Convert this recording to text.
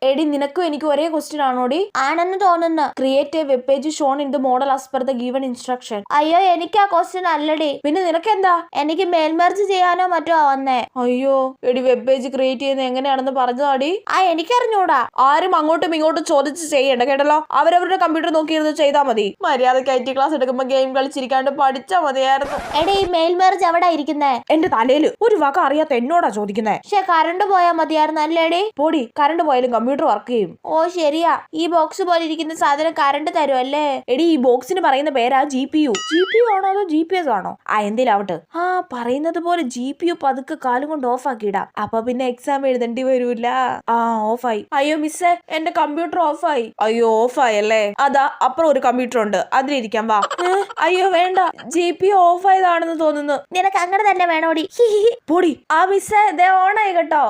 എടി നിനക്കും എനിക്ക് ഒരേ ക്വസ്റ്റ്യൻ ആണോടി? ആണെന്ന് തോന്നുന്നു. Create A web page shown in the model as per the given instruction. അയ്യോ എനിക്ക് ആ ക്വസ്റ്റ്യൻ അല്ലടി. പിന്നെ നിനക്കെന്താ? എനിക്ക് മേൽമർജ് ചെയ്യാനോ മറ്റോ വന്നേ. അയ്യോ എടി വെബ് പേജ് ക്രിയേറ്റ് ചെയ്യുന്നത് എങ്ങനെയാണെന്ന് പറഞ്ഞതാടി. എനിക്കറിഞ്ഞൂടാ. ആരും അങ്ങോട്ടും ഇങ്ങോട്ടും ചോദിച്ച് ചെയ്യണ്ട കേട്ടല്ലോ. അവരവരുടെ കമ്പ്യൂട്ടർ നോക്കിയിരുന്ന് ചെയ്താൽ മതി. മര്യാദക്ക് IT ക്ലാസ് എടുക്കുമ്പോ ഗെയിം കളിച്ചിരിക്കാണ്ട് പഠിച്ചാ മതിയായിരുന്നു. എടി മേൽമർജ് എവിടെ ഇരിക്കുന്നേ? എന്റെ തലയില്. ഒരു വക അറിയാത്ത എന്നോടാ ചോദിക്കുന്നേ. പക്ഷെ കറണ്ട് പോയാൽ മതിയായിരുന്നു അല്ലേടി? പോടി, കറണ്ട് പോയാലും കമ്പ്യൂട്ടർ വർക്ക് ചെയ്യും. ഓ ശരിയാ. ഈ ബോക്സ് പോലെ ഇരിക്കുന്ന സാധനം കറണ്ട് തരും അല്ലേ? എടി ഈ ബോക്സിന് പറയുന്ന പേരാ GPU. GPU ആണോ അതോ GPS ആണോ? എന്തേലാവട്ടെ. പറയുന്നത് പോലെ GPU പതുക്കെ കാലും കൊണ്ട് ഓഫ് ആക്കിയിടാം. അപ്പൊ പിന്നെ എക്സാം എഴുതേണ്ടി വരൂല. ഓഫായി. അയ്യോ മിസ്സേ, എന്റെ കമ്പ്യൂട്ടർ ഓഫായി. അയ്യോ ഓഫായല്ലേ? അതാ അപ്പുറം ഒരു കമ്പ്യൂട്ടർ ഉണ്ട്, അതിലിരിക്കാം വാ. അയ്യോ വേണ്ട, GPU ഓഫായതാണെന്ന് തോന്നുന്നു. നിനക്ക് അങ്ങനെ തന്നെ വേണോടി. പോടി. മിസ്സേ ദേ ഓണായി കേട്ടോ.